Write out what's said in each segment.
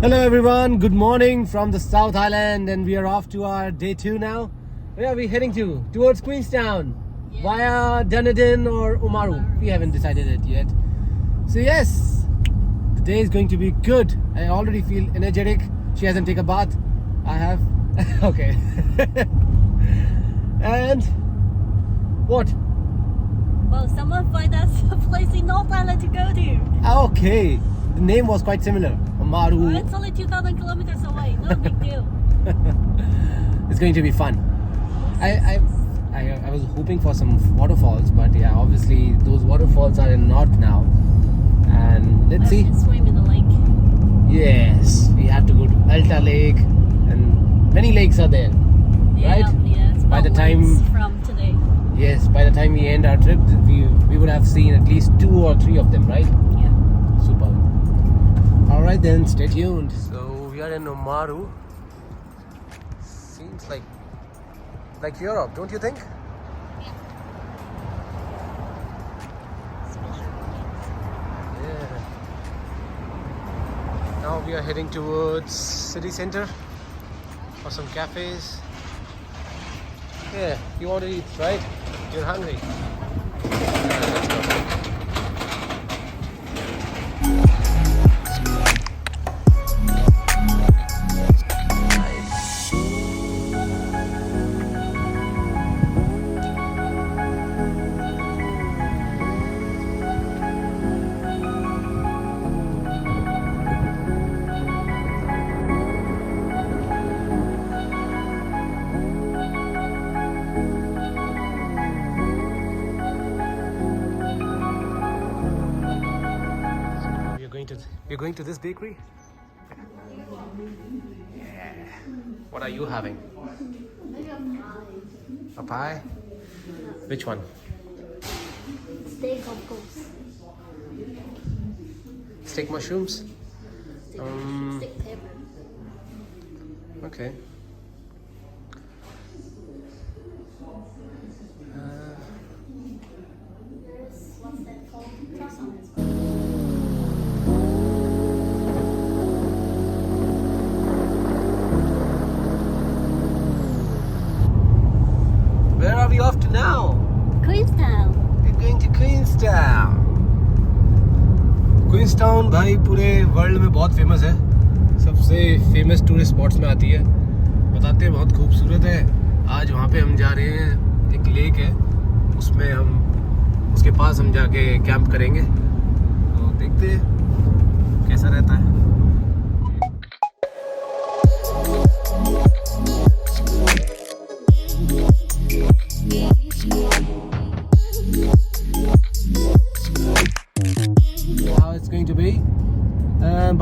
Hello everyone, good morning from the South Island and we are off to our day 2 now. Where are we heading to? Towards Queenstown via Dunedin or Omaru. We haven't decided it yet. So yes, the day is going to be good. I already feel energetic. She hasn't taken a bath. I have. Okay. And what? Well, someone find us a place in North Island to go to. Okay. The name was quite similar. Omaru. Well, it's only 2,000 kilometers away. No big deal. It's going to be fun. I was hoping for some waterfalls, but yeah, obviously those waterfalls are in north now. And let's see. We can swim in the lake. Yes, we have to go to Alta Lake, and many lakes are there, right? Yeah. It's By the about time weeks from today. Yes, by the time we end our trip, we would have seen at least 2 or 3 of them, right? Yeah. Super. Alright then, stay tuned. So we are in Omaru. Seems like Europe, don't you think? Yeah. Yeah. Now we are heading towards city center for some cafes. Yeah, you want to eat, right? You're hungry. Let's go. You're going to this bakery? Yeah. What are you having? A pie? Which one? Steak, of course. Steak mushrooms? Steak pepper. Okay. What's that called? Croissant. Where are we off to now? Queenstown. We're going to Queenstown. Queenstown भाई पूरे world में बहुत famous है. सबसे famous tourist spots में आती है. बताते हैं बहुत खूबसूरत है. आज वहाँ पे हम जा रहे हैं. एक लेक है. उसके पास हम जाके कैंप करेंगे. तो देखते हैं कैसा रहता है.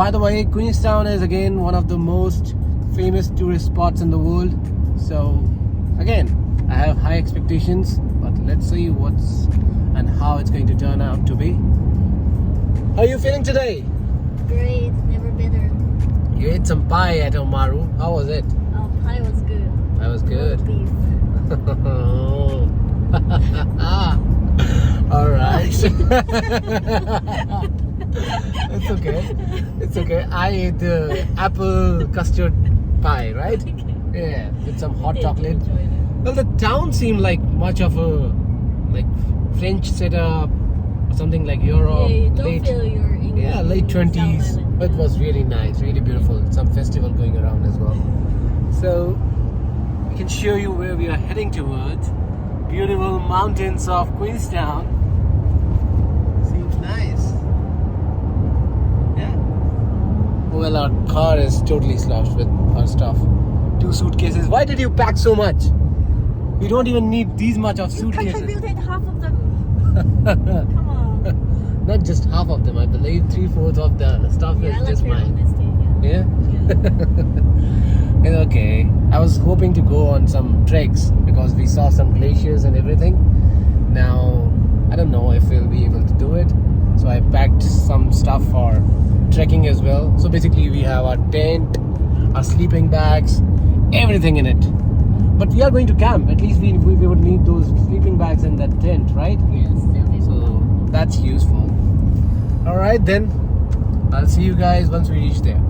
By the way, Queenstown is again one of the most famous tourist spots in the world. So again, I have high expectations, but let's see what's and how it's going to turn out to be. How are you feeling today? Great, never better. You ate some pie at Omaru. How was it? Oh, pie was good. That was good. Beef. All right. It's okay. It's okay. I ate the apple custard pie, right? Yeah, with some hot chocolate. Well, the town seemed like much of a French setup or something like Europe. Yeah, you don't feel you're in late 20s. But it was really nice, really beautiful. Some festival going around as well. So we can show you where we are heading towards. Beautiful mountains of Queenstown. Seems nice. Yeah. Well, our car is totally sloshed with our stuff. 2 suitcases. Why did you pack so much? We don't even need these much of You suitcases. contributed half of them. Come on. Not just half of them. I believe 3/4 of the stuff is just mine. Yeah? It's okay. I was hoping to go on some treks because we saw some glaciers and everything. Now, I don't know if we'll be able to do it. So I packed some stuff for trekking as well. So basically we have our tent, our sleeping bags, everything in it. But we are going to camp. At least we would need those sleeping bags in that tent, right? Yes. So that's useful. Alright then. I'll see you guys once we reach there.